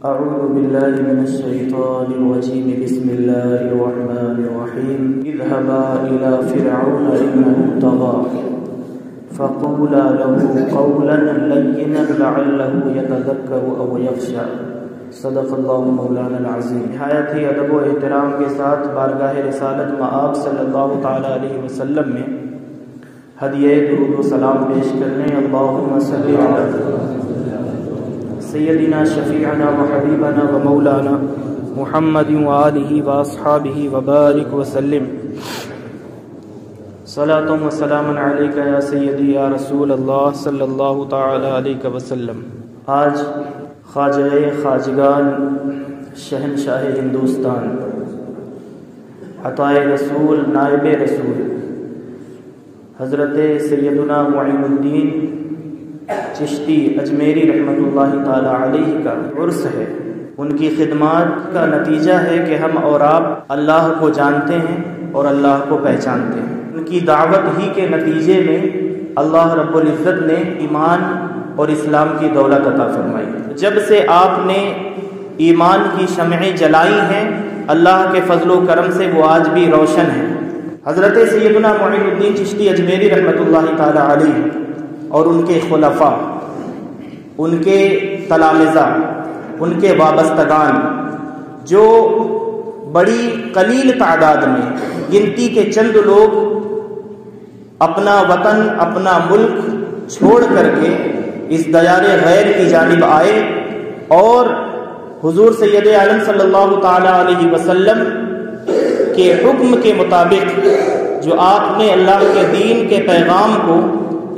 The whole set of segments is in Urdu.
أعوذ بالله من الشيطان الرجيم بسم الله الرحمن الرحيم اذهبا إلى فرعون إنه طغى فقولا له قولا لينا لعله يتذكر أو يخشى صدق اللہ مولانا العظیم۔ نہایت ہی ادب و احترام کے ساتھ بارگاہ رسالت مآب صلی اللہ تعالی علیہ وسلم میں ہدیہ درود و سلام پیش کرنے اللہم صلی علی سیدنا شفیعنا و حبیبنا و مولانا محمد و آلہ و اصحابہ و بارک وسلم۔ صلاۃ و سلام علیک یا سیدی یا رسول اللہ صلی اللہ تعالی علیہ وسلم۔ آج خواجہ خواجگان شہنشاہ ہندوستان عطائے رسول نائب رسول حضرت سیدنا معین الدین چشتی اجمیری رحمۃ اللہ تعالی علیہ کا عرس ہے۔ ان کی خدمات کا نتیجہ ہے کہ ہم اور آپ اللہ کو جانتے ہیں اور اللہ کو پہچانتے ہیں۔ ان کی دعوت ہی کے نتیجے میں اللہ رب العزت نے ایمان اور اسلام کی دولت عطا فرمائی۔ جب سے آپ نے ایمان کی شمعیں جلائی ہیں اللہ کے فضل و کرم سے وہ آج بھی روشن ہیں۔ حضرت سیدنا معین الدین چشتی اجمیری رحمۃ اللہ تعالی علیہ اور ان کے خلفاء، ان کے تلامذہ، ان کے وابستگان جو بڑی قلیل تعداد میں گنتی کے چند لوگ اپنا وطن اپنا ملک چھوڑ کر کے اس دیار غیر کی جانب آئے اور حضور سید عالم صلی اللہ تعالی علیہ وسلم کے حکم کے مطابق جو آپ نے اللہ کے دین کے پیغام کو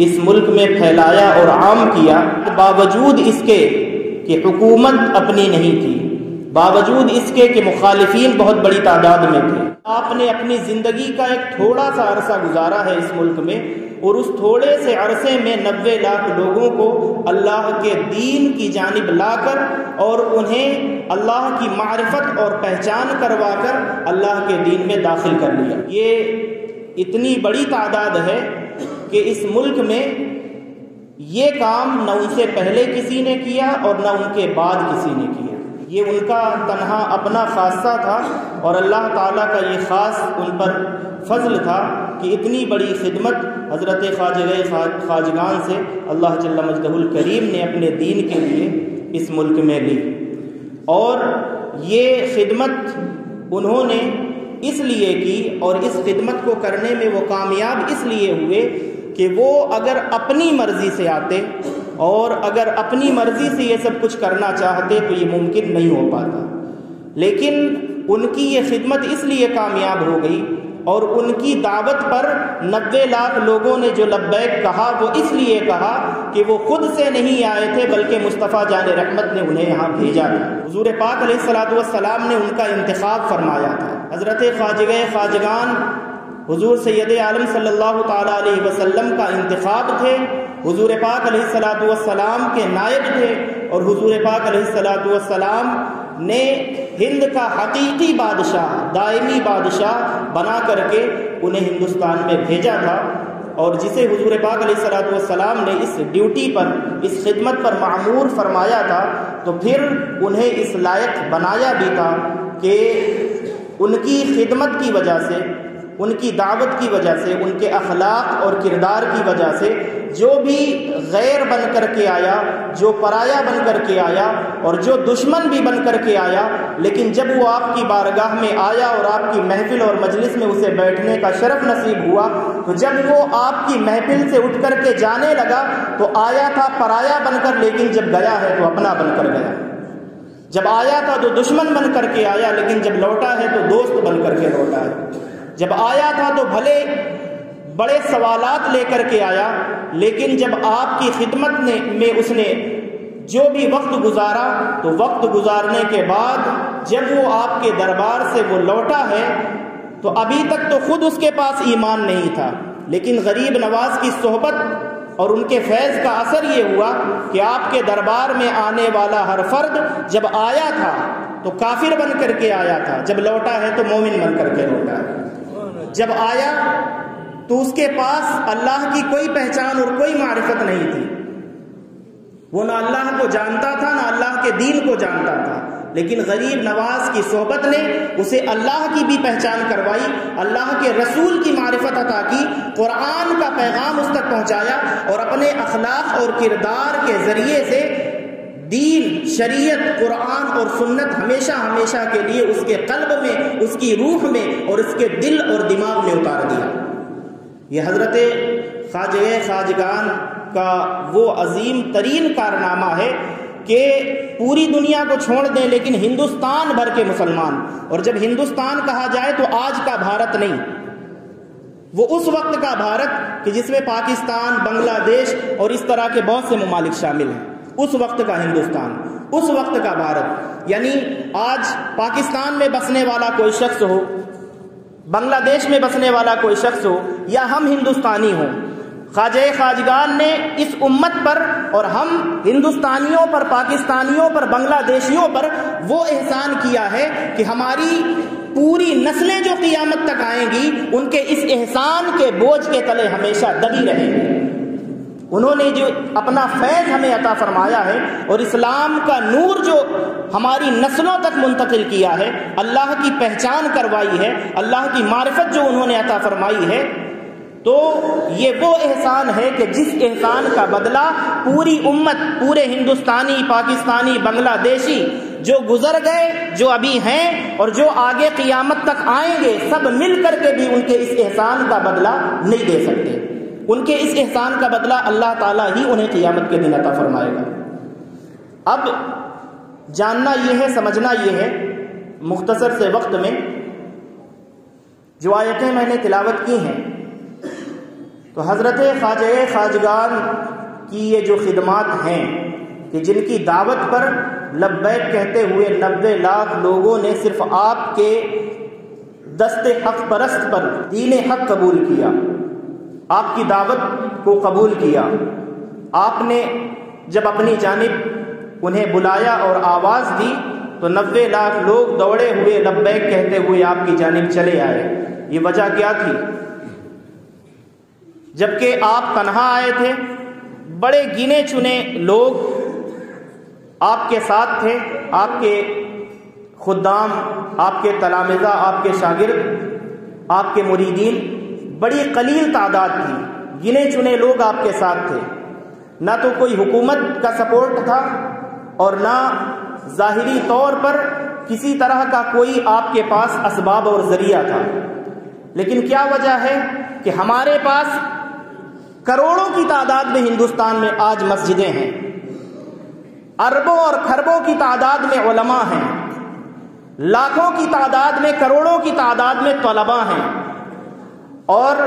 اس ملک میں پھیلایا اور عام کیا، باوجود اس کے کہ حکومت اپنی نہیں تھی، باوجود اس کے کہ مخالفین بہت بڑی تعداد میں تھے، آپ نے اپنی زندگی کا ایک تھوڑا سا عرصہ گزارا ہے اس ملک میں اور اس تھوڑے سے عرصے میں 90 لاکھ لوگوں کو اللہ کے دین کی جانب لا کر اور انہیں اللہ کی معرفت اور پہچان کروا کر اللہ کے دین میں داخل کر لیا۔ یہ اتنی بڑی تعداد ہے کہ اس ملک میں یہ کام نہ ان سے پہلے کسی نے کیا اور نہ ان کے بعد کسی نے کیا۔ یہ ان کا تنہا اپنا خاصہ تھا اور اللہ تعالیٰ کا یہ خاص ان پر فضل تھا کہ اتنی بڑی خدمت حضرت خواجہ خواجگان سے اللہ جل مجدہ الکریم نے اپنے دین کے لیے اس ملک میں لی، اور یہ خدمت انہوں نے اس لیے کی اور اس خدمت کو کرنے میں وہ کامیاب اس لیے ہوئے کہ وہ اگر اپنی مرضی سے آتے اور اگر اپنی مرضی سے یہ سب کچھ کرنا چاہتے تو یہ ممکن نہیں ہو پاتا، لیکن ان کی یہ خدمت اس لیے کامیاب ہو گئی اور ان کی دعوت پر 90 لاکھ لوگوں نے جو لبیک کہا وہ اس لیے کہا کہ وہ خود سے نہیں آئے تھے بلکہ مصطفیٰ جان رحمت نے انہیں یہاں بھیجا تھا۔ حضور پاک علیہ الصلوۃ والسلام نے ان کا انتخاب فرمایا تھا۔ حضرت خواجہ خواجگان حضور سید عالم صلی اللہ تعالی علیہ وسلم کا انتخاب تھے، حضور پاک علیہ الصلوۃ والسلام کے نائب تھے اور حضور پاک علیہ الصلوۃ والسلام نے ہند کا حقیقی بادشاہ دائمی بادشاہ بنا کر کے انہیں ہندوستان میں بھیجا تھا، اور جسے حضور پاک علیہ الصلوۃ والسلام نے اس ڈیوٹی پر اس خدمت پر معمور فرمایا تھا تو پھر انہیں اس لائق بنایا بھی تھا کہ ان کی خدمت کی وجہ سے، ان کی دعوت کی وجہ سے، ان کے اخلاق اور کردار کی وجہ سے جو بھی غیر بن کر کے آیا، جو پرایا بن کر کے آیا اور جو دشمن بھی بن کر کے آیا، لیکن جب وہ آپ کی بارگاہ میں آیا اور آپ کی محفل اور مجلس میں اسے بیٹھنے کا شرف نصیب ہوا تو جب وہ آپ کی محفل سے اٹھ کر کے جانے لگا تو آیا تھا پرایا بن کر، لیکن جب گیا ہے تو اپنا بن کر گیا۔ جب آیا تھا تو دشمن بن کر کے آیا، لیکن جب لوٹا ہے تو دوست بن کر کے لوٹا ہے۔ جب آیا تھا تو بھلے بڑے سوالات لے کر کے آیا، لیکن جب آپ کی خدمت میں اس نے جو بھی وقت گزارا تو وقت گزارنے کے بعد جب وہ آپ کے دربار سے وہ لوٹا ہے تو ابھی تک تو خود اس کے پاس ایمان نہیں تھا، لیکن غریب نواز کی صحبت اور ان کے فیض کا اثر یہ ہوا کہ آپ کے دربار میں آنے والا ہر فرد جب آیا تھا تو کافر بن کر کے آیا تھا، جب لوٹا ہے تو مومن بن کر کے لوٹا ہے۔ جب آیا تو اس کے پاس اللہ کی کوئی پہچان اور کوئی معرفت نہیں تھی، وہ نہ اللہ کو جانتا تھا نہ اللہ کے دین کو جانتا تھا، لیکن غریب نواز کی صحبت نے اسے اللہ کی بھی پہچان کروائی، اللہ کے رسول کی معرفت عطا کی، قرآن کا پیغام اس تک پہنچایا، اور اپنے اخلاق اور کردار کے ذریعے سے دین، شریعت، قرآن اور سنت ہمیشہ ہمیشہ کے لیے اس کے قلب میں، اس کی روح میں اور اس کے دل اور دماغ میں اتار دیا۔ یہ حضرت خواجہ خواجگان کا وہ عظیم ترین کارنامہ ہے کہ پوری دنیا کو چھوڑ دیں لیکن ہندوستان بھر کے مسلمان، اور جب ہندوستان کہا جائے تو آج کا بھارت نہیں، وہ اس وقت کا بھارت کہ جس میں پاکستان، بنگلہ دیش اور اس طرح کے بہت سے ممالک شامل ہیں، اس وقت کا ہندوستان، اس وقت کا بھارت۔ یعنی آج پاکستان میں بسنے والا کوئی شخص ہو، بنگلہ دیش میں بسنے والا کوئی شخص ہو، یا ہم ہندوستانی ہوں، خواجہ خواجگان نے اس امت پر اور ہم ہندوستانیوں پر، پاکستانیوں پر، بنگلہ دیشیوں پر وہ احسان کیا ہے کہ ہماری پوری نسلیں جو قیامت تک آئیں گی ان کے اس احسان کے بوجھ کے تلے ہمیشہ دبی رہیں گی۔ انہوں نے جو اپنا فیض ہمیں عطا فرمایا ہے اور اسلام کا نور جو ہماری نسلوں تک منتقل کیا ہے، اللہ کی پہچان کروائی ہے، اللہ کی معرفت جو انہوں نے عطا فرمائی ہے، تو یہ وہ احسان ہے کہ جس احسان کا بدلہ پوری امت، پورے ہندوستانی، پاکستانی، بنگلہ دیشی جو گزر گئے، جو ابھی ہیں اور جو آگے قیامت تک آئیں گے، سب مل کر کے بھی ان کے اس احسان کا بدلہ نہیں دے سکتے۔ ان کے اس احسان کا بدلہ اللہ تعالیٰ ہی انہیں قیامت کے دن عطا فرمائے گا۔ اب جاننا یہ ہے، سمجھنا یہ ہے، مختصر سے وقت میں جو آیتیں میں نے تلاوت کی ہیں، تو حضرت خواجہ خواجگان کی یہ جو خدمات ہیں کہ جن کی دعوت پر لبیک کہتے ہوئے 90 لاکھ لوگوں نے صرف آپ کے دست حق پرست پر دین حق قبول کیا، آپ کی دعوت کو قبول کیا، آپ نے جب اپنی جانب انہیں بلایا اور آواز دی تو 90 لاکھ لوگ دوڑے ہوئے لبیک کہتے ہوئے آپ کی جانب چلے آئے۔ یہ وجہ کیا تھی؟ جبکہ آپ تنہا آئے تھے، بڑے گنے چنے لوگ آپ کے ساتھ تھے، آپ کے خدام، آپ کے تلامذہ، آپ کے شاگرد، آپ کے مریدین، بڑی قلیل تعداد تھی، گنے چنے لوگ آپ کے ساتھ تھے، نہ تو کوئی حکومت کا سپورٹ تھا اور نہ ظاہری طور پر کسی طرح کا کوئی آپ کے پاس اسباب اور ذریعہ تھا، لیکن کیا وجہ ہے کہ ہمارے پاس کروڑوں کی تعداد میں ہندوستان میں آج مسجدیں ہیں، اربوں اور کھربوں کی تعداد میں علماء ہیں، لاکھوں کی تعداد میں، کروڑوں کی تعداد میں طلباء ہیں، اور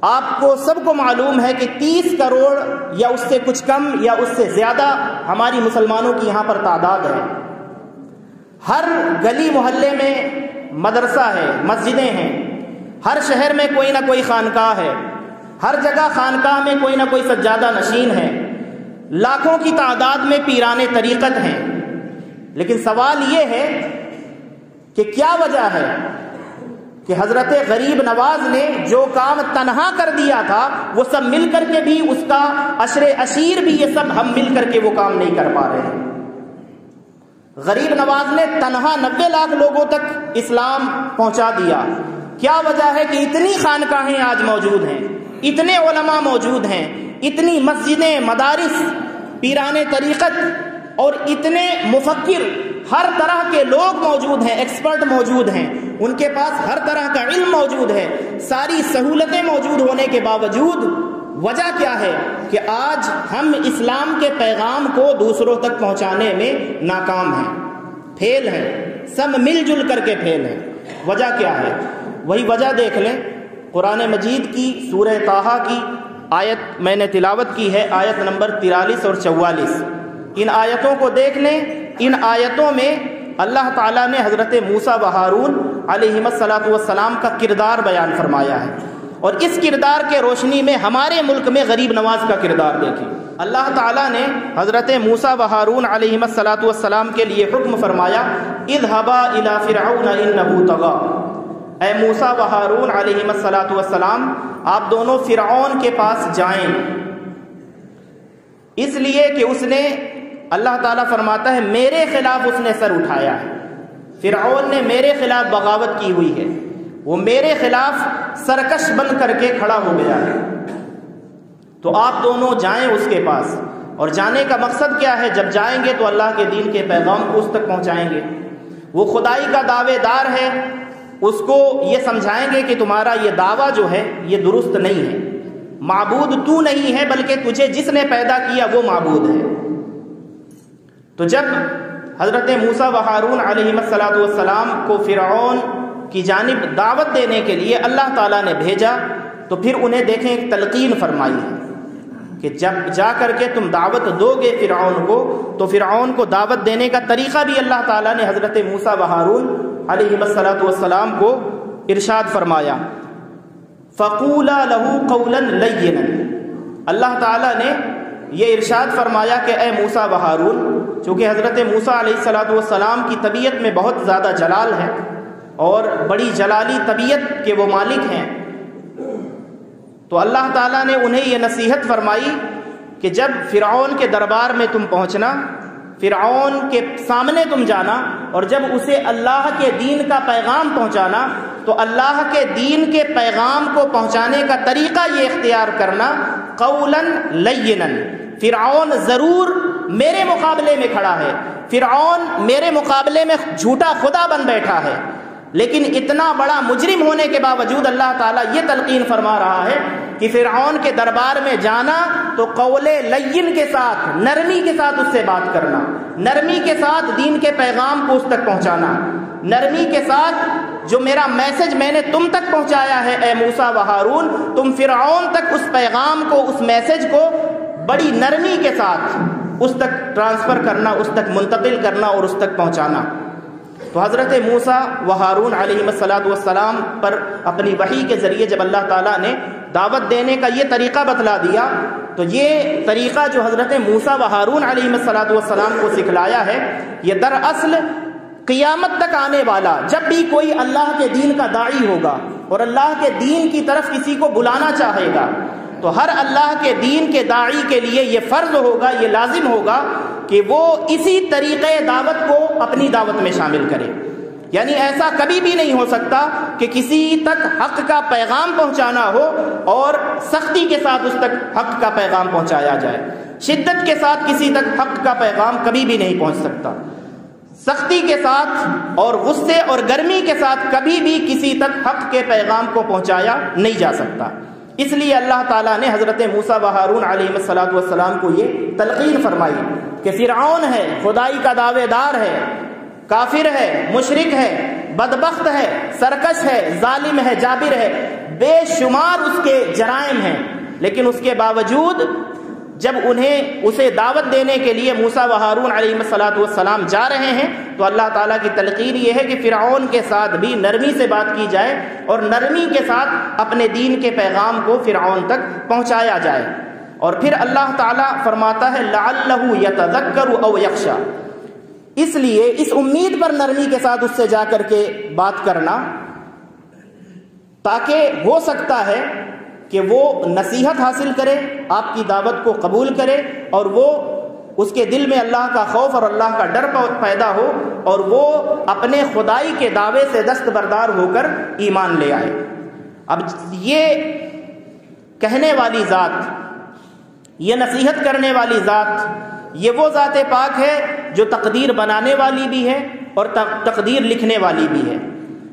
آپ کو سب کو معلوم ہے کہ 30 کروڑ یا اس سے کچھ کم یا اس سے زیادہ ہماری مسلمانوں کی یہاں پر تعداد ہے۔ ہر گلی محلے میں مدرسہ ہے، مسجدیں ہیں، ہر شہر میں کوئی نہ کوئی خانقاہ ہے، ہر جگہ خانقاہ میں کوئی نہ کوئی سجادہ نشین ہے، لاکھوں کی تعداد میں پیران طریقت ہیں، لیکن سوال یہ ہے کہ کیا وجہ ہے کہ حضرت غریب نواز نے جو کام تنہا کر دیا تھا وہ سب مل کر کے بھی اس کا عشر عشیر بھی، یہ سب ہم مل کر کے وہ کام نہیں کر پا رہے ہیں۔ غریب نواز نے تنہا 90 لاکھ لوگوں تک اسلام پہنچا دیا۔ کیا وجہ ہے کہ اتنی خانقاہیں آج موجود ہیں، اتنے علماء موجود ہیں، اتنی مسجدیں، مدارس، پیران طریقت اور اتنے مفکر، ہر طرح کے لوگ موجود ہیں، ایکسپرٹ موجود ہیں، ان کے پاس ہر طرح کا علم موجود ہے، ساری سہولتیں موجود ہونے کے باوجود وجہ کیا ہے کہ آج ہم اسلام کے پیغام کو دوسروں تک پہنچانے میں ناکام ہیں، فیل ہیں، سب مل جل کر کے فیل ہیں۔ وجہ کیا ہے؟ وہی وجہ دیکھ لیں، قرآن مجید کی سورہ طٰہٰ کی آیت میں نے تلاوت کی ہے، آیت نمبر 43 اور 44۔ ان آیتوں کو دیکھ لیں، ان آیتوں میں اللہ تعالیٰ نے حضرت موسیٰ و ہارون علیہم السلام کا کردار بیان فرمایا ہے، اور اس کردار کے روشنی میں ہمارے ملک میں غریب نواز کا کردار دیکھیں۔ اللہ تعالیٰ نے حضرت موسیٰ و ہارون علیہم السلام کے لیے حکم فرمایا، اذهبا الى فرعون انه طغى، اے موسیٰ و ہارون علیہم السلام، آپ دونوں فرعون کے پاس جائیں۔ اس لیے کہ اس نے، اللہ تعالیٰ فرماتا ہے میرے خلاف اس نے سر اٹھایا ہے، فرعون نے میرے خلاف بغاوت کی ہوئی ہے، وہ میرے خلاف سرکش بن کر کے کھڑا ہو گیا ہے۔ تو آپ دونوں جائیں اس کے پاس، اور جانے کا مقصد کیا ہے؟ جب جائیں گے تو اللہ کے دین کے پیغام کو اس تک پہنچائیں گے۔ وہ خدائی کا دعوے دار ہے، اس کو یہ سمجھائیں گے کہ تمہارا یہ دعویٰ جو ہے یہ درست نہیں ہے، معبود تو نہیں ہے بلکہ تجھے جس نے پیدا کیا وہ معبود ہے۔ تو جب حضرت موسیٰ و ہارون علیہ السلام کو فرعون کی جانب دعوت دینے کے لیے اللہ تعالیٰ نے بھیجا، تو پھر انہیں دیکھیں ایک تلقین فرمائی ہے کہ جب جا کر کے تم دعوت دو گے فرعون کو، تو فرعون کو دعوت دینے کا طریقہ بھی اللہ تعالیٰ نے حضرت موسیٰ و ہارون علیہ السلام کو ارشاد فرمایا، فَقُولَا لَهُ قَوْلًا لَيِّنًا۔ اللہ تعالیٰ نے یہ ارشاد فرمایا کہ اے موسیٰ و ہارون، چونکہ حضرت موسیٰ علیہ السلام کی طبیعت میں بہت زیادہ جلال ہے اور بڑی جلالی طبیعت کے وہ مالک ہیں، تو اللہ تعالیٰ نے انہیں یہ نصیحت فرمائی کہ جب فرعون کے دربار میں تم پہنچنا، فرعون کے سامنے تم جانا، اور جب اسے اللہ کے دین کا پیغام پہنچانا، تو اللہ کے دین کے پیغام کو پہنچانے کا طریقہ یہ اختیار کرنا، قولاً لینا۔ فرعون ضرور میرے مقابلے میں کھڑا ہے، فرعون میرے مقابلے میں جھوٹا خدا بن بیٹھا ہے، لیکن اتنا بڑا مجرم ہونے کے باوجود اللہ تعالیٰ یہ تلقین فرما رہا ہے کہ فرعون کے دربار میں جانا تو قول لین کے ساتھ، نرمی کے ساتھ اس سے بات کرنا، نرمی کے ساتھ دین کے پیغام کو اس تک پہنچانا، نرمی کے ساتھ جو میرا میسج میں نے تم تک پہنچایا ہے اے موسیٰ و ہارون، تم فرعون تک اس پیغام کو، اس میسج کو بڑی نرمی کے ساتھ اس تک ٹرانسفر کرنا، اس تک منتقل کرنا اور اس تک پہنچانا۔ تو حضرت موسیٰ و ہارون علیہ السلام پر اپنی وحی کے ذریعے جب اللہ تعالیٰ نے دعوت دینے کا یہ طریقہ بتلا دیا، تو یہ طریقہ جو حضرت موسیٰ و ہارون علیہ السلام کو سکھلایا ہے، یہ دراصل قیامت تک آنے والا جب بھی کوئی اللہ کے دین کا داعی ہوگا اور اللہ کے دین کی طرف کسی کو بلانا چاہے گا، تو ہر اللہ کے دین کے داعی کے لیے یہ فرض ہوگا، یہ لازم ہوگا کہ وہ اسی طریقے دعوت کو اپنی دعوت میں شامل کرے۔ یعنی ایسا کبھی بھی نہیں ہو سکتا کہ کسی تک حق کا پیغام پہنچانا ہو اور سختی کے ساتھ اس تک حق کا پیغام پہنچایا جائے، شدت کے ساتھ کسی تک حق کا پیغام کبھی بھی نہیں پہنچ سکتا، سختی کے ساتھ اور غصے اور گرمی کے ساتھ کبھی بھی کسی تک حق کے پیغام کو پہنچایا نہیں جا سکتا۔ اس لیے اللہ تعالیٰ نے حضرت موسیٰ و ہارون علیہ السلام کو یہ تلقین فرمائی کہ فرعون ہے، خدائی کا دعوے دار ہے، کافر ہے، مشرک ہے، بدبخت ہے، سرکش ہے، ظالم ہے، جابر ہے، بے شمار اس کے جرائم ہیں، لیکن اس کے باوجود جب انہیں اسے دعوت دینے کے لیے موسیٰ و ہارون علیہ السلام جا رہے ہیں، تو اللہ تعالیٰ کی تلقین یہ ہے کہ فرعون کے ساتھ بھی نرمی سے بات کی جائے اور نرمی کے ساتھ اپنے دین کے پیغام کو فرعون تک پہنچایا جائے۔ اور پھر اللہ تعالیٰ فرماتا ہے لعلہ یتذکر او یخشی، اس لیے اس امید پر نرمی کے ساتھ اس سے جا کر کے بات کرنا تاکہ ہو سکتا ہے کہ وہ نصیحت حاصل کرے، آپ کی دعوت کو قبول کرے، اور وہ اس کے دل میں اللہ کا خوف اور اللہ کا ڈر پیدا ہو اور وہ اپنے خدائی کے دعوے سے دستبردار ہو کر ایمان لے آئے۔ اب یہ کہنے والی ذات، یہ نصیحت کرنے والی ذات، یہ وہ ذات پاک ہے جو تقدیر بنانے والی بھی ہے اور تقدیر لکھنے والی بھی ہے۔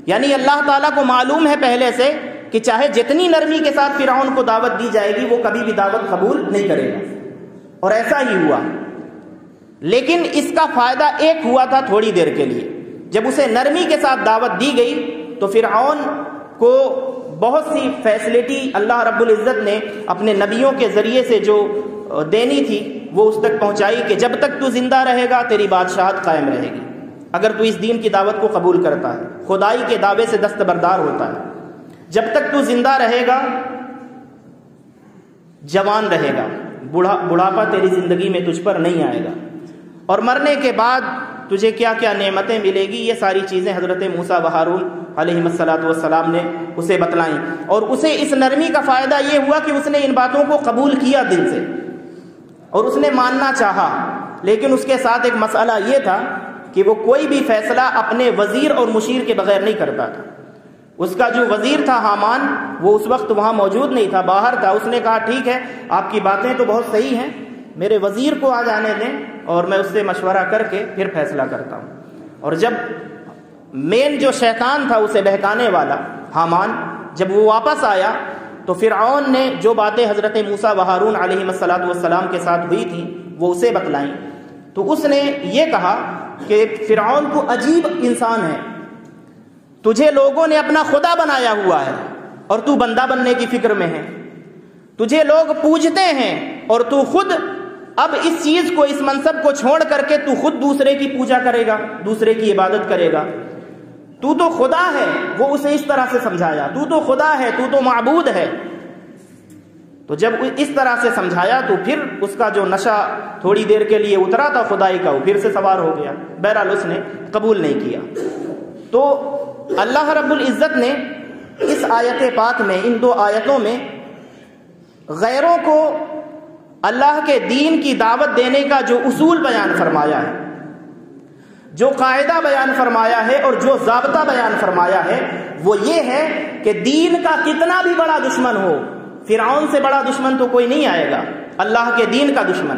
یعنی اللہ تعالیٰ کو معلوم ہے پہلے سے کہ چاہے جتنی نرمی کے ساتھ فرعون کو دعوت دی جائے گی وہ کبھی بھی دعوت قبول نہیں کرے گا، اور ایسا ہی ہوا۔ لیکن اس کا فائدہ ایک ہوا تھا تھوڑی دیر کے لیے، جب اسے نرمی کے ساتھ دعوت دی گئی تو فرعون کو بہت سی فیسلٹی اللہ رب العزت نے اپنے نبیوں کے ذریعے سے جو دینی تھی وہ اس تک پہنچائی کہ جب تک تو زندہ رہے گا تیری بادشاہت قائم رہے گی، اگر تو اس دین کی دعوت کو قبول کرتا ہے، خدائی کے دعوے سے دستبردار ہوتا ہے، جب تک تو زندہ رہے گا جوان رہے گا، بڑھاپا تیری زندگی میں تجھ پر نہیں آئے گا، اور مرنے کے بعد تجھے کیا کیا نعمتیں ملے گی، یہ ساری چیزیں حضرت موسیٰ و ہارون علیہ السلام نے اسے بتلائیں۔ اور اسے اس نرمی کا فائدہ یہ ہوا کہ اس نے ان باتوں کو قبول کیا دل سے، اور اس نے ماننا چاہا، لیکن اس کے ساتھ ایک مسئلہ یہ تھا کہ وہ کوئی بھی فیصلہ اپنے وزیر اور مشیر کے بغیر نہیں کرتا تھا۔ اس کا جو وزیر تھا حامان، وہ اس وقت وہاں موجود نہیں تھا، باہر تھا۔ اس نے کہا ٹھیک ہے، آپ کی باتیں تو بہت صحیح ہیں، میرے وزیر کو آ جانے دیں اور میں اس سے مشورہ کر کے پھر فیصلہ کرتا ہوں۔ اور جب مین جو شیطان تھا اسے بہکانے والا حامان، جب وہ واپس آیا تو فرعون نے جو باتیں حضرت موسیٰ و ہارون علیہ السلام کے ساتھ ہوئی تھیں وہ اسے بتلائیں۔ تو اس نے یہ کہا کہ فرعون تو عجیب انسان ہے، تجھے لوگوں نے اپنا خدا بنایا ہوا ہے اور تو بندہ بننے کی فکر میں ہے، تجھے لوگ پوجتے ہیں اور تو خود اب اس چیز کو، اس منصب کو چھوڑ کر کے تو خود دوسرے کی پوجا کرے گا، دوسرے کی عبادت کرے گا، تو تو خدا ہے۔ وہ اسے اس طرح سے سمجھایا، تو تو خدا ہے، تو تو معبود ہے۔ تو جب اس طرح سے سمجھایا تو پھر اس کا جو نشہ تھوڑی دیر کے لیے اترا تھا خدائی کا، وہ پھر سے سوار ہو گیا، بہرحال اس نے قبول نہیں کیا۔ تو اللہ رب العزت نے اس آیت پاک میں، ان دو آیتوں میں غیروں کو اللہ کے دین کی دعوت دینے کا جو اصول بیان فرمایا ہے، جو قاعدہ بیان فرمایا ہے اور جو ضابطہ بیان فرمایا ہے، وہ یہ ہے کہ دین کا کتنا بھی بڑا دشمن ہو، فرعون سے بڑا دشمن تو کوئی نہیں آئے گا، اللہ کے دین کا دشمن۔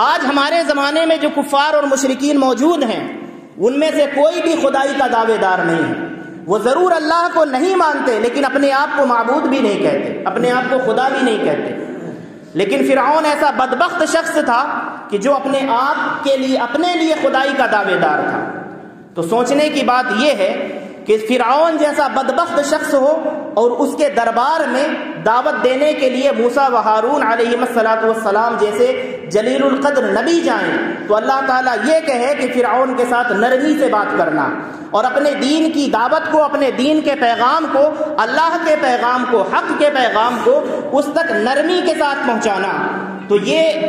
آج ہمارے زمانے میں جو کفار اور مشرکین موجود ہیں، ان میں سے کوئی بھی خدائی کا دعوے دار نہیں ہے۔ وہ ضرور اللہ کو نہیں مانتے، لیکن اپنے آپ کو معبود بھی نہیں کہتے، اپنے آپ کو خدا بھی نہیں کہتے۔ لیکن فرعون ایسا بدبخت شخص تھا کہ جو اپنے آپ کے لیے، اپنے لیے خدائی کا دعوے دار تھا۔ تو سوچنے کی بات یہ ہے کہ فرعون جیسا بدبخت شخص ہو اور اس کے دربار میں دعوت دینے کے لیے موسیٰ و ہارون علیہ السلام جیسے جلیل القدر نبی جائیں، تو اللہ تعالیٰ یہ کہے کہ فرعون کے ساتھ نرمی سے بات کرنا اور اپنے دین کی دعوت کو، اپنے دین کے پیغام کو، اللہ کے پیغام کو، حق کے پیغام کو اس تک نرمی کے ساتھ پہنچانا۔ تو یہ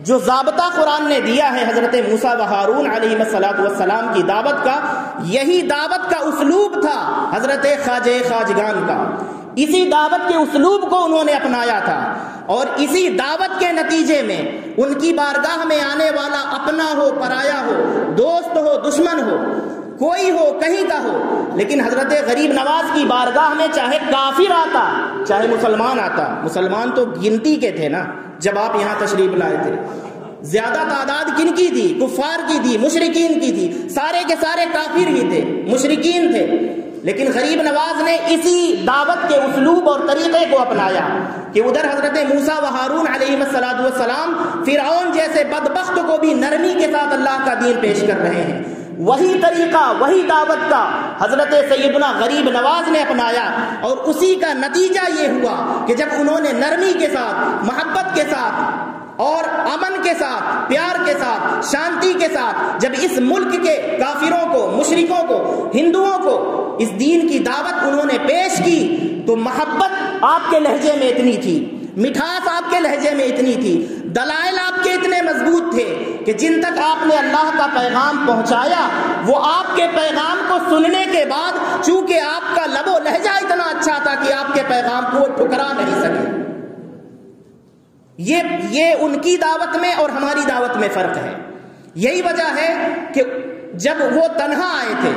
جو ضابطہ قرآن نے دیا ہے حضرت موسیٰ و ہارون علیہ السلام کی دعوت کا، یہی دعوت کا اسلوب تھا حضرت خواجہ خواجگان کا۔ اسی دعوت کے اسلوب کو انہوں نے اپنایا تھا، اور اسی دعوت کے نتیجے میں ان کی بارگاہ میں آنے والا اپنا ہو، پرایا ہو، دوست ہو، دشمن ہو، کوئی ہو، کہیں کا ہو، لیکن حضرت غریب نواز کی بارگاہ میں چاہے کافر آتا، چاہے مسلمان آتا، مسلمان تو گنتی کے تھے نا جب آپ یہاں تشریف لائے تھے، زیادہ تعداد کن کی تھی؟ کفار کی تھی، مشرکین کی تھی، سارے کے سارے کافر ہی تھے، مشرکین تھے۔ لیکن غریب نواز نے اسی دعوت کے اسلوب اور طریقے کو اپنایا کہ ادھر حضرت موسیٰ و ہارون علیہ السلام فرعون جیسے بدبخت کو بھی نرمی کے ساتھ اللہ کا دین پیش کر رہے ہیں، وہی طریقہ، وہی دعوت کا حضرت سیدنا غریب نواز نے اپنایا، اور اسی کا نتیجہ یہ ہوا کہ جب انہوں نے نرمی کے ساتھ، محبت کے ساتھ اور امن کے ساتھ، پیار کے ساتھ، شانتی کے ساتھ جب اس ملک کے کافروں کو، مشرکوں کو، ہندوؤں کو اس دین کی دعوت انہوں نے پیش کی، تو محبت آپ کے لہجے میں اتنی تھی، مٹھاس آپ کے لہجے میں اتنی تھی، دلائل آپ کے اتنے مضبوط تھے کہ جن تک آپ نے اللہ کا پیغام پہنچایا، وہ آپ کے پیغام کو سننے کے بعد چونکہ آپ کا لب و لہجہ اتنا اچھا تھا کہ آپ کے پیغام کو ٹھکرا نہیں سکے۔ یہ ان کی دعوت میں اور ہماری دعوت میں فرق ہے۔ یہی وجہ ہے کہ جب وہ تنہا آئے تھے،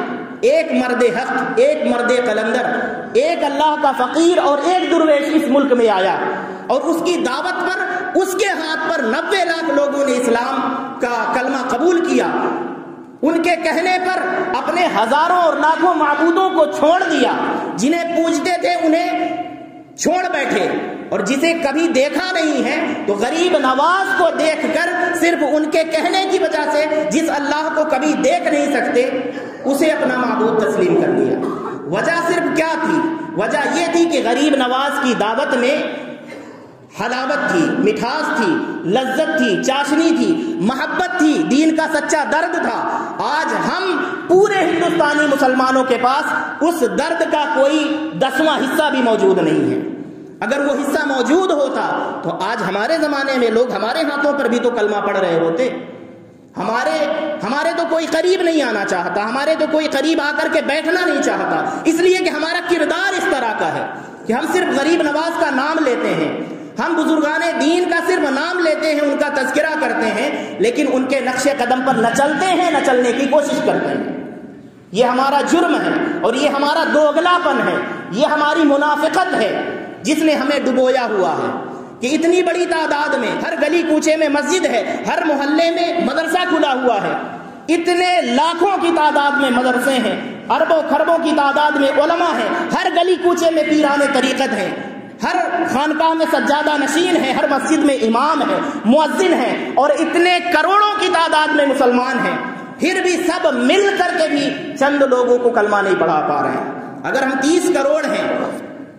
ایک مرد حق، ایک مرد قلندر، ایک اللہ کا فقیر اور ایک درویش اس ملک میں آیا، اور اس کی دعوت پر، اس کے ہاتھ پر 90 لاکھ لوگوں نے اسلام کا کلمہ قبول کیا، ان کے کہنے پر اپنے ہزاروں اور لاکھوں معبودوں کو چھوڑ دیا، جنہیں پوجتے تھے انہیں چھوڑ بیٹھے، اور جسے کبھی دیکھا نہیں ہے تو غریب نواز کو دیکھ کر صرف ان کے کہنے کی وجہ سے، جس اللہ کو کبھی دیکھ نہیں سکتے، اسے اپنا معبود تسلیم کر دیا۔ وجہ صرف کیا تھی؟ وجہ یہ تھی کہ غریب نواز کی دعوت میں حلاوت تھی، مٹھاس تھی، لذت تھی، چاشنی تھی، محبت تھی، دین کا سچا درد تھا۔ آج ہم پورے ہندوستانی مسلمانوں کے پاس اس درد کا کوئی 10واں حصہ بھی موجود نہیں ہے۔ اگر وہ حصہ موجود ہوتا تو آج ہمارے زمانے میں لوگ ہمارے ہاتھوں پر بھی تو کلمہ پڑھ رہے ہوتے۔ ہمارے تو کوئی قریب نہیں آنا چاہتا، ہمارے تو کوئی قریب آ کر کے بیٹھنا نہیں چاہتا، اس لیے کہ ہمارا کردار اس طرح کا ہے کہ ہم صرف غریب نواز کا نام لیتے ہیں، ہم بزرگان دین کا صرف نام لیتے ہیں، ان کا تذکرہ کرتے ہیں، لیکن ان کے نقش قدم پر نہ چلتے ہیں، نہ چلنے کی کوشش کرتے ہیں۔ یہ ہمارا جرم ہے اور یہ ہمارا دوغلاپن ہے، یہ ہماری منافقت ہے جس نے ہمیں ڈبویا ہوا ہے کہ اتنی بڑی تعداد میں ہر گلی کوچے میں مسجد ہے، ہر محلے میں مدرسہ کھلا ہوا ہے، اتنے لاکھوں کی تعداد میں مدرسے ہیں، اربوں خربوں کی تعداد میں علماء ہیں، ہر گلی کوچے میں پیران طریقت ہیں، ہر خانقاہ میں سجادہ نشین ہے، ہر مسجد میں امام ہے، مؤذن ہے، اور اتنے کروڑوں کی تعداد میں مسلمان ہیں، پھر بھی سب مل کر کے بھی چند لوگوں کو کلمہ نہیں پڑھا پا رہے ہیں۔ اگر ہم 30 کروڑ ہیں،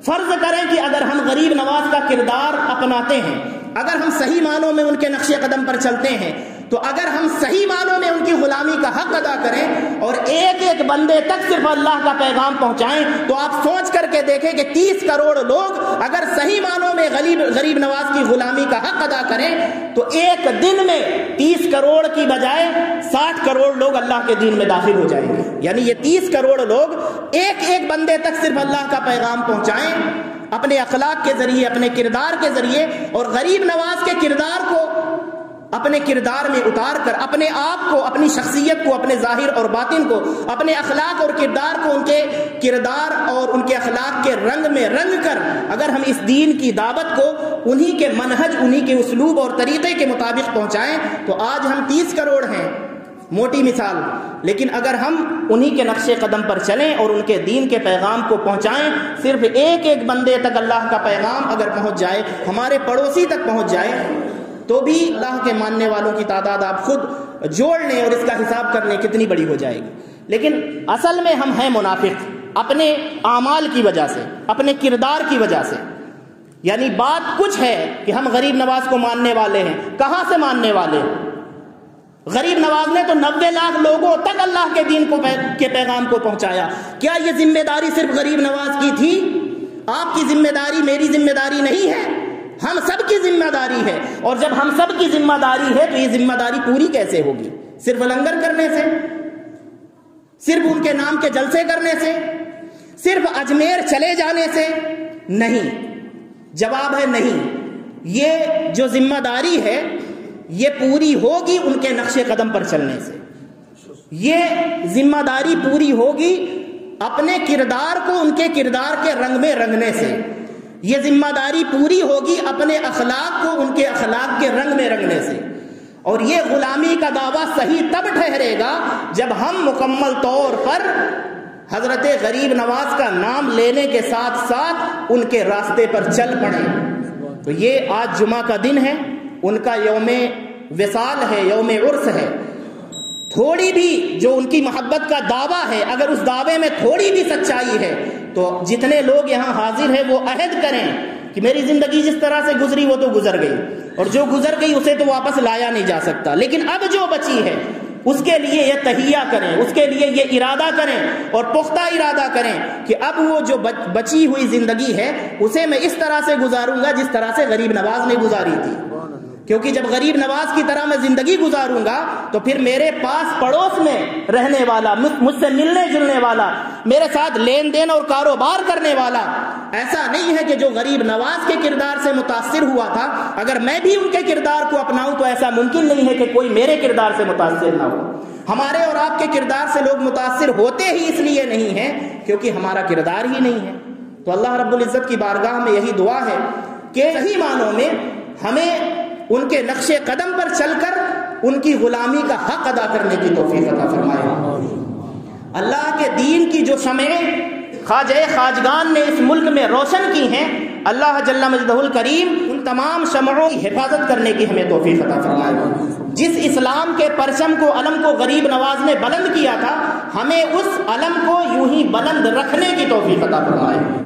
فرض کریں کہ اگر ہم غریب نواز کا کردار اپناتے ہیں، اگر ہم صحیح معنوں میں ان کے نقش قدم پر چلتے ہیں، تو اگر ہم صحیح معنوں میں ان کی غلامی کا حق ادا کریں اور ایک ایک بندے تک صرف اللہ کا پیغام پہنچائیں، تو آپ سوچ کر کے دیکھیں کہ 30 کروڑ لوگ اگر صحیح معنوں میں غریب نواز کی غلامی کا حق ادا کریں تو ایک دن میں 30 کروڑ کی بجائے 60 کروڑ لوگ اللہ کے دین میں داخل ہو جائیں گے۔ یعنی یہ 30 کروڑ لوگ ایک ایک بندے تک صرف اللہ کا پیغام پہنچائیں اپنے اخلاق کے ذریعے، اپنے کردار کے ذریعے، اور غریب نواز کے کردار کو اپنے کردار میں اتار کر، اپنے آپ کو، اپنی شخصیت کو، اپنے ظاہر اور باطن کو، اپنے اخلاق اور کردار کو ان کے کردار اور ان کے اخلاق کے رنگ میں رنگ کر اگر ہم اس دین کی دعوت کو انہی کے منہج، انہی کے اسلوب اور طریقے کے مطابق پہنچائیں تو آج ہم 30 کروڑ ہیں، موٹی مثال، لیکن اگر ہم انہی کے نقش قدم پر چلیں اور ان کے دین کے پیغام کو پہنچائیں، صرف ایک ایک بندے تک اللہ کا پیغام اگر پہنچ جائے، ہمارے پڑوسی تک پہنچ جائے، تو بھی اللہ کے ماننے والوں کی تعداد آپ خود جوڑ لیں اور اس کا حساب کر لیں کتنی بڑی ہو جائے گی۔ لیکن اصل میں ہم ہیں منافق، اپنے اعمال کی وجہ سے، اپنے کردار کی وجہ سے۔ یعنی بات کچھ ہے کہ ہم غریب نواز کو ماننے والے ہیں، کہاں سے ماننے والے ہیں؟ غریب نواز نے تو 90 لاکھ لوگوں تک اللہ کے دین کے پیغام کو پہنچایا۔ کیا یہ ذمہ داری صرف غریب نواز کی تھی؟ آپ کی ذمہ داری، میری ذمہ داری نہیں ہے، ہم سب کی ذمہ داری ہے۔ اور جب ہم سب کی ذمہ داری ہے تو یہ ذمہ داری پوری کیسے ہوگی؟ صرف لنگر کرنے سے؟ صرف ان کے نام کے جلسے کرنے سے؟ صرف اجمیر چلے جانے سے؟ نہیں، جواب ہے نہیں۔ یہ جو ذمہ داری ہے یہ پوری ہوگی ان کے نقش قدم پر چلنے سے، یہ ذمہ داری پوری ہوگی اپنے کردار کو ان کے کردار کے رنگ میں رنگنے سے، یہ ذمہ داری پوری ہوگی اپنے اخلاق کو ان کے اخلاق کے رنگ میں رنگنے سے۔ اور یہ غلامی کا دعویٰ صحیح تب ٹھہرے گا جب ہم مکمل طور پر حضرت غریب نواز کا نام لینے کے ساتھ ساتھ ان کے راستے پر چل پڑیں۔ تو یہ آج جمعہ کا دن ہے، ان کا یوم وصال ہے، یوم عرس ہے۔ تھوڑی بھی جو ان کی محبت کا دعویٰ ہے، اگر اس دعوے میں تھوڑی بھی سچائی ہے تو جتنے لوگ یہاں حاضر ہیں وہ عہد کریں کہ میری زندگی جس طرح سے گزری وہ تو گزر گئی، اور جو گزر گئی اسے تو واپس لایا نہیں جا سکتا، لیکن اب جو بچی ہے اس کے لیے یہ تہیہ کریں، اس کے لیے یہ ارادہ کریں اور پختہ ارادہ کریں کہ اب وہ جو بچی ہوئی زندگی ہے اسے میں اس طرح سے گزاروں گا جس طرح سے غریب نواز نے گزاری تھی۔ کیونکہ جب غریب نواز کی طرح میں زندگی گزاروں گا تو پھر میرے پاس پڑوس میں رہنے والا، مجھ سے ملنے جلنے والا، میرے ساتھ لین دین اور کاروبار کرنے والا ایسا نہیں ہے کہ جو غریب نواز کے کردار سے متاثر ہوا تھا اگر میں بھی ان کے کردار کو اپناؤں تو ایسا ممکن نہیں ہے کہ کوئی میرے کردار سے متاثر نہ ہو۔ ہمارے اور آپ کے کردار سے لوگ متاثر ہوتے ہی اس لیے نہیں ہیں کیونکہ ہمارا کردار ہی نہیں ہے۔ تو اللہ رب العزت کی بارگاہ میں یہی دعا ہے کہ صحیح معنوں میں ہمیں ان کے نقش قدم پر چل کر ان کی غلامی کا حق ادا کرنے کی توفیق عطا فرمائے۔ اللہ کے دین کی جو شمعیں خواجہ خواجگان نے اس ملک میں روشن کی ہیں، اللہ جل مجدہ الکریم ان تمام شمعوں کی حفاظت کرنے کی ہمیں توفیق عطا فرمائے۔ جس اسلام کے پرچم کو، علم کو غریب نواز نے بلند کیا تھا، ہمیں اس علم کو یوں ہی بلند رکھنے کی توفیق عطا فرمائے۔